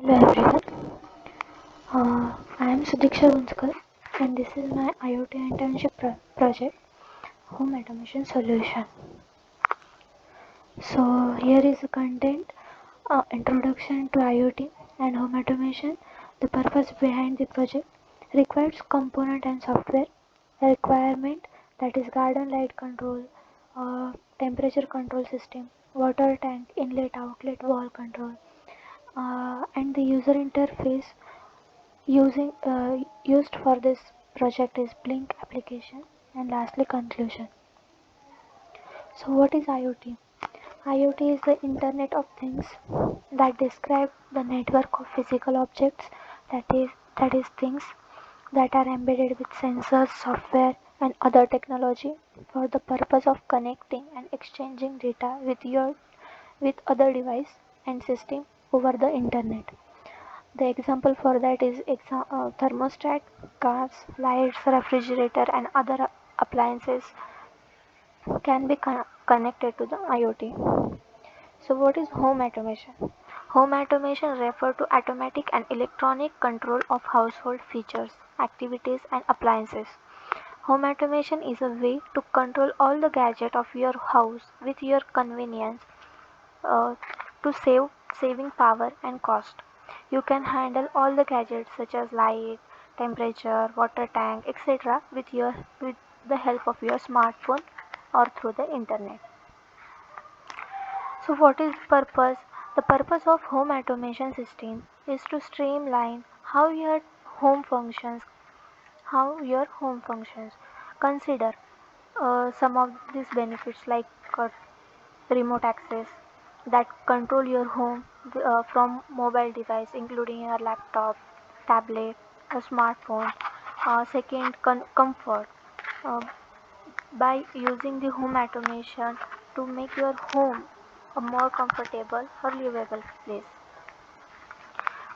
Hello everyone. I am Sudiksha Gunskar and this is my IoT internship project, Home Automation Solution. So here is the content, introduction to IoT and home automation, the purpose behind the project, requires component and software, requirement that is garden light control, temperature control system, water tank, inlet, outlet, wall control, and the user interface used for this project is Blink application, and lastly conclusion. So what is IoT? IoT is the Internet of Things that describe the network of physical objects, that is things that are embedded with sensors, software and other technology for the purpose of connecting and exchanging data with other device and system over the internet. The example for that is thermostat, cars, lights, refrigerator, and other appliances can be connected to the IoT. So, what is home automation? Home automation refers to automatic and electronic control of household features, activities, and appliances. Home automation is a way to control all the gadgets of your house with your convenience uh, to saving power and cost. You can handle all the gadgets such as light, temperature, water tank, etc. with the help of your smartphone or through the internet. So what is the purpose? The purpose of home automation system is to streamline how your home functions. Consider some of these benefits like uh, remote access that control your home from mobile device including your laptop, tablet, a smartphone. Second, comfort uh, by using the home automation to make your home a more comfortable or livable place.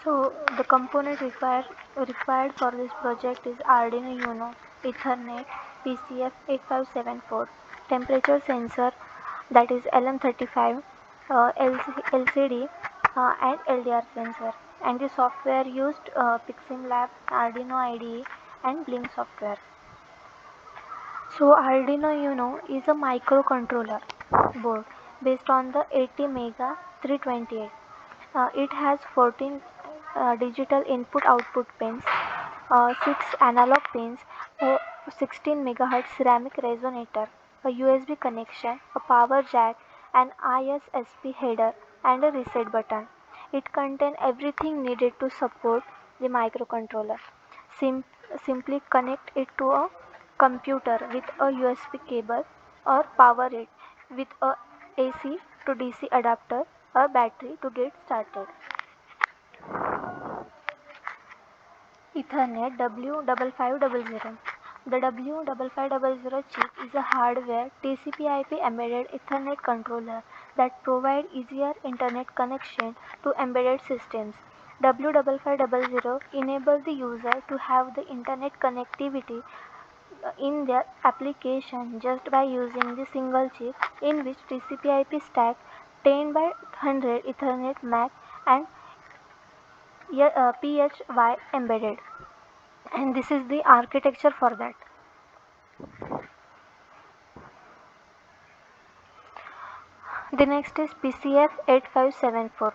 So the component required for this project is Arduino Uno, Ethernet, PCF 8574, temperature sensor that is LM35, LCD and LDR sensor, and the software used PiximLab, Arduino IDE and Blink software. So Arduino Uno is a microcontroller board based on the 80 Mega 328. It has 14 digital input-output pins, 6 analog pins, a 16 MHz ceramic resonator, a USB connection, a power jack, an ISSP header, and a reset button. It contains everything needed to support the microcontroller. Sim- Simply connect it to a computer with a USB cable or power it with a AC to DC adapter or battery to get started. Ethernet W5500. The W5500 chip is a hardware TCP/IP embedded Ethernet controller that provides easier internet connection to embedded systems. W5500 enables the user to have the internet connectivity in their application just by using the single chip in which TCP/IP stack 10 by 100 Ethernet MAC and PHY embedded, and this is the architecture for that. The next is PCF 8574.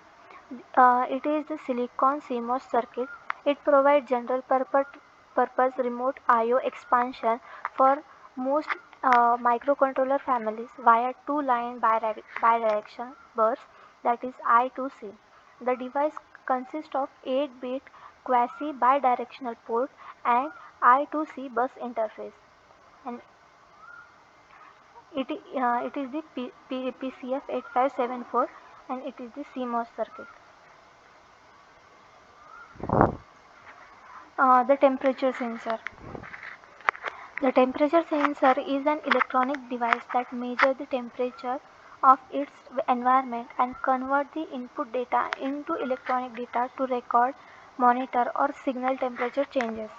It is the silicon CMOS circuit. It provides general purpose remote I/O expansion for most microcontroller families via two-line bidirectional bus, that is I2C. The device consists of 8-bit quasi bidirectional port and I2C bus interface, and it is the PCF 8574 and it is the CMOS circuit. The temperature sensor. The temperature sensor is an electronic device that measures the temperature of its environment and convert the input data into electronic data to record, monitor or signal temperature changes.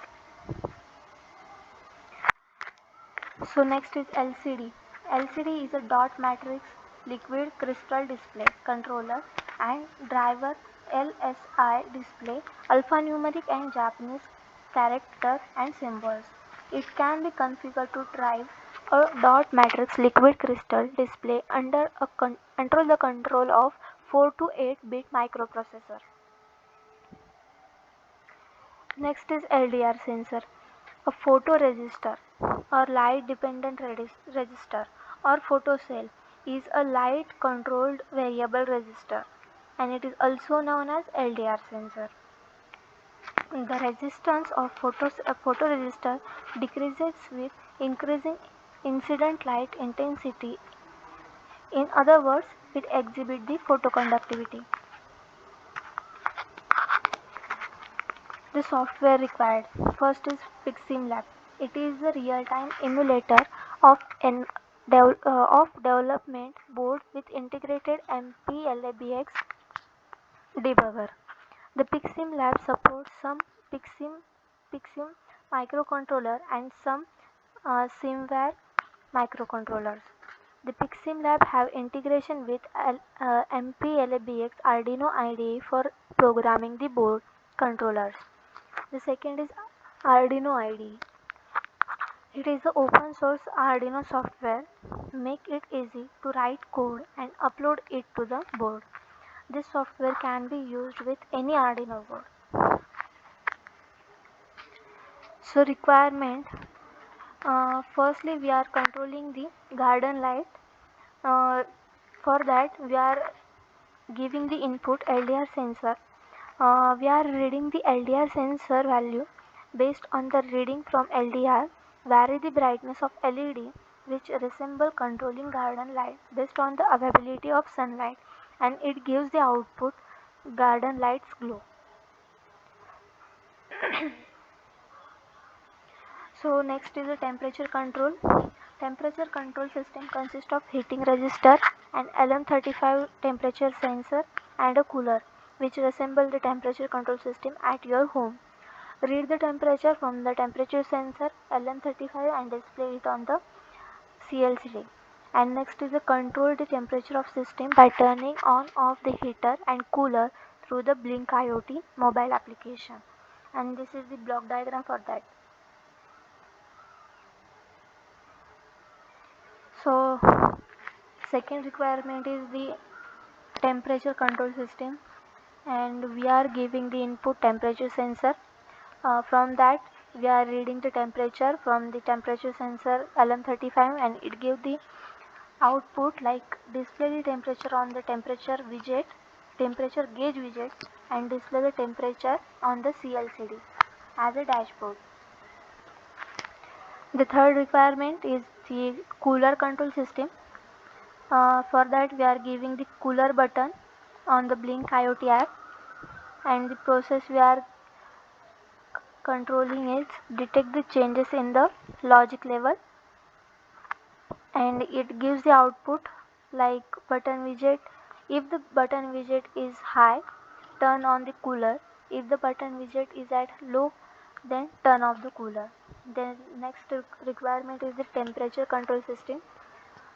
So next is LCD. LCD is a dot matrix liquid crystal display controller and driver LSI display alphanumeric and Japanese character and symbols. It can be configured to drive a dot matrix liquid crystal display under the control of 4 to 8-bit microprocessor. Next is LDR sensor. A photoresistor or light dependent resistor or photocell is a light controlled variable resistor, and it is also known as LDR sensor. The resistance of a photoresistor decreases with increasing incident light intensity. In other words, it exhibits the photoconductivity. The software required. First is PixSimLab. It is the real-time emulator of development board with integrated MPLABX debugger. The PixSimLab supports some PixSim microcontroller and some SimWare microcontrollers. The PixSimLab have integration with MPLABX Arduino IDE for programming the board controllers. The second is Arduino IDE. It is the open source Arduino software. Make it easy to write code and upload it to the board. This software can be used with any Arduino board. So requirement. Firstly, we are controlling the garden light. For that, we are giving the input LDR sensor. We are reading the LDR sensor value. Based on the reading from LDR, vary the brightness of LED, which resemble controlling garden light based on the availability of sunlight, and it gives the output garden lights glow. So next is the temperature control. Temperature control system consists of heating resistor, an LM35 temperature sensor, and a cooler, which resemble the temperature control system at your home. Read the temperature from the temperature sensor LM35 and display it on the CLCD. And next is the control the temperature of system by turning on off the heater and cooler through the Blink IoT mobile application. And this is the block diagram for that. So second requirement is the temperature control system, and we are giving the input temperature sensor. From that we are reading the temperature from the temperature sensor LM35, and it gives the output like display the temperature on the temperature gauge widget, and display the temperature on the CLCD as a dashboard. The third requirement is the cooler control system. For that we are giving the cooler button on the Blink IoT app, and the process we are controlling is detect the changes in the logic level, and it gives the output like button widget. If the button widget is high, turn on the cooler. If the button widget is at low, then turn off the cooler. Then next requirement is the temperature control system.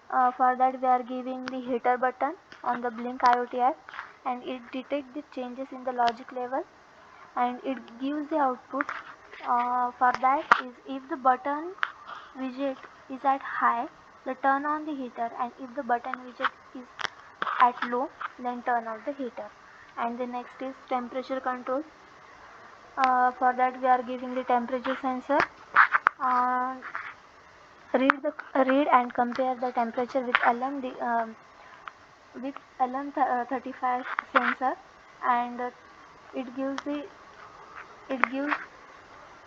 For that we are giving the heater button on the Blink IoT app, and it detects the changes in the logic level, and it gives the output. For that is if the button widget is at high, then turn on the heater, and if the button widget is at low, then turn off the heater. And the next is temperature control. For that we are giving the temperature sensor. Read and compare the temperature with LM35 sensor, and it gives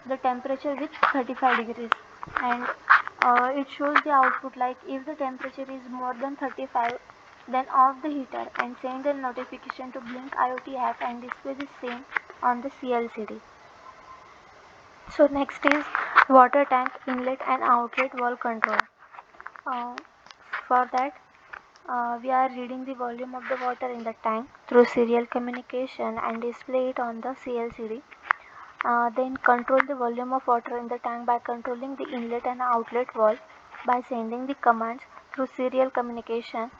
the temperature with 35 degrees, and it shows the output like if the temperature is more than 35, then off the heater and send a notification to Blink IoT app and display the same on the CLCD. So next is water tank inlet and outlet valve control. For that we are reading the volume of the water in the tank through serial communication and display it on the CLCD. Then control the volume of water in the tank by controlling the inlet and outlet valve by sending the commands through serial communication.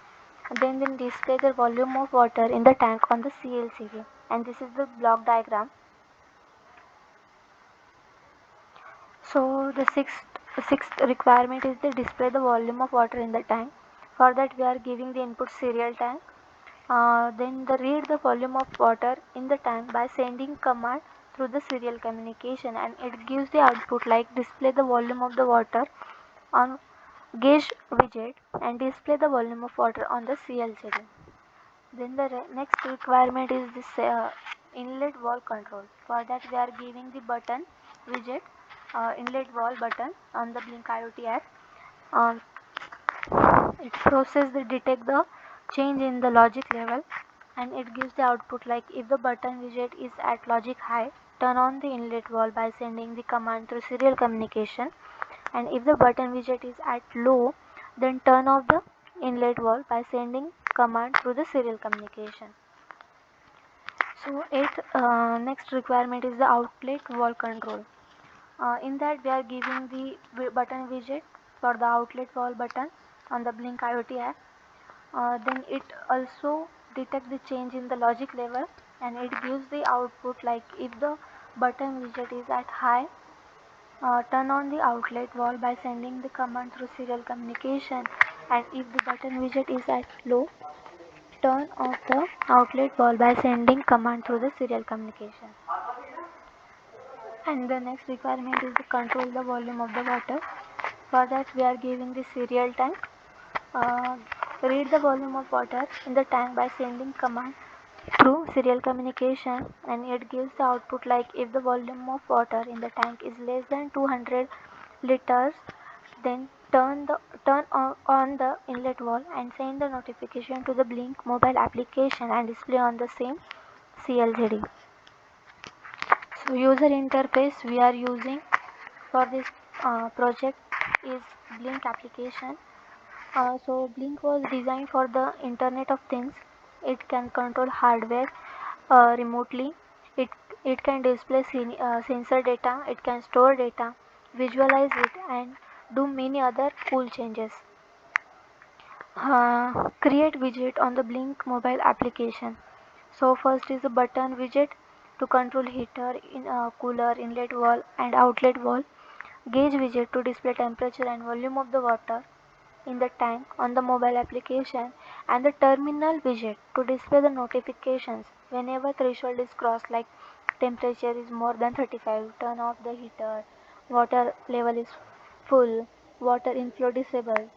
Then display the volume of water in the tank on the CLCD. and this is the block diagram. So the sixth requirement is to display the volume of water in the tank. For that we are giving the input serial tank. Then read the volume of water in the tank by sending command through the serial communication, and it gives the output like display the volume of the water on gauge widget and display the volume of water on the CLCD. Then the next requirement is this inlet valve control. For that we are giving the button widget, inlet valve button on the Blink IoT app. It process the detect the change in the logic level, and it gives the output like if the button widget is at logic high, turn on the inlet valve by sending the command through serial communication, and if the button widget is at low, then turn off the inlet valve by sending command through the serial communication. So next requirement is the outlet valve control. In that we are giving the button widget for the outlet valve button on the Blink IoT app. Then it also detects the change in the logic level, and it gives the output like if the button widget is at high, turn on the outlet valve by sending the command through serial communication, and if the button widget is at low, turn off the outlet valve by sending command through the serial communication. And the next requirement is to control the volume of the water. For that we are giving the serial tank. Read the volume of water in the tank by sending command through serial communication, and it gives the output like if the volume of water in the tank is less than 200 liters, then turn on the inlet valve and send the notification to the Blink mobile application and display on the same CLCD. So user interface we are using for this project is Blink application. So Blink was designed for the Internet of Things. It can control hardware remotely. It it can display sensor data. It can store data, visualize it, and do many other cool changes. Create widget on the Blink mobile application. So first is the button widget to control heater, cooler, inlet valve, and outlet valve. Gauge widget to display temperature and volume of the water in the tank on the mobile application, and the terminal widget to display the notifications whenever threshold is crossed like temperature is more than 35, turn off the heater, water level is full, water inflow disabled.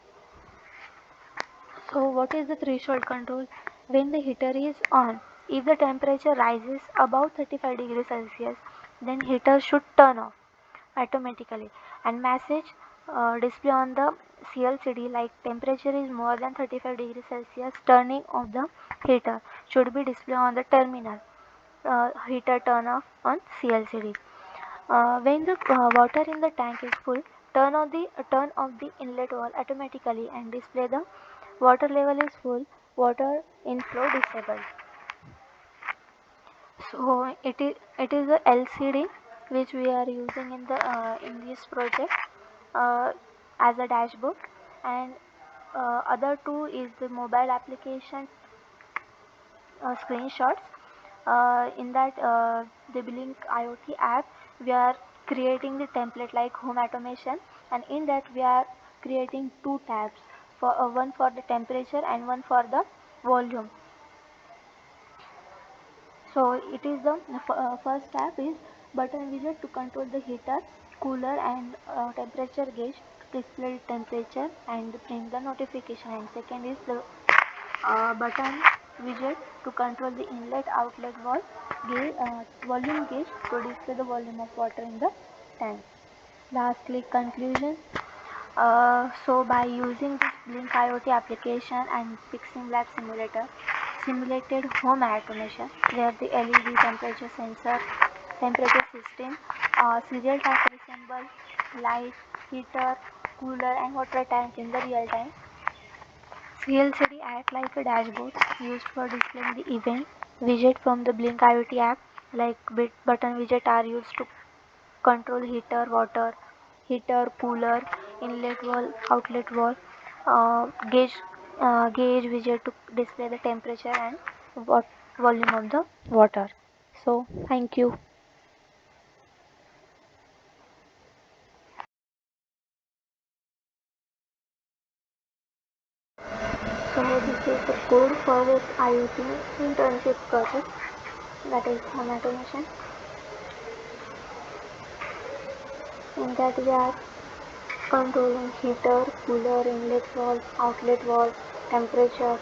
So what is the threshold control? When the heater is on, if the temperature rises above 35 degrees Celsius, then heater should turn off automatically, and message display on the CLCD like temperature is more than 35 degrees Celsius, turning off the heater should be displayed on the terminal, heater turn off on CLCD. When the water in the tank is full, turn off the inlet valve automatically and display the water level is full, water inflow disabled. So it is a LCD which we are using in this project as a dashboard, and other two is the mobile application screenshots. In that the Blink IoT app, we are creating the template like home automation, and in that we are creating two tabs, for one for the temperature and one for the volume. So it is the first tab is button widget to control the heater, cooler, and temperature gauge to display temperature and print the notification. And second is the button widget to control the inlet outlet valve, volume gauge to display the volume of water in the tank. Lastly, conclusion. So by using this Blink IoT application and Fixing Lab simulator, simulated home automation where the LED temperature sensor, temperature system, serial task resemble, light, heater, cooler, and water tank in the real time. CLCD act like a dashboard used for displaying the event. Widget from the Blink IoT app like button widget are used to control heater, cooler, inlet valve, outlet valve, gauge widget to display the temperature and volume of the water. So thank you. So this is the code for this IoT internship project, that is home automation. In that we are controlling heater, cooler, inlet valve, outlet valve, temperature,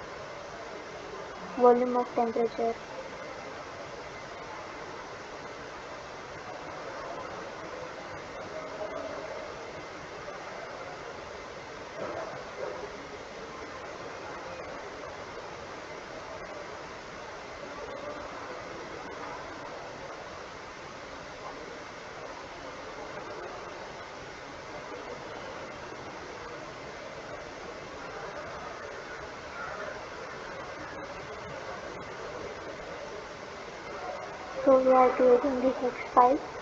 volume of temperature. So we are creating the hex file.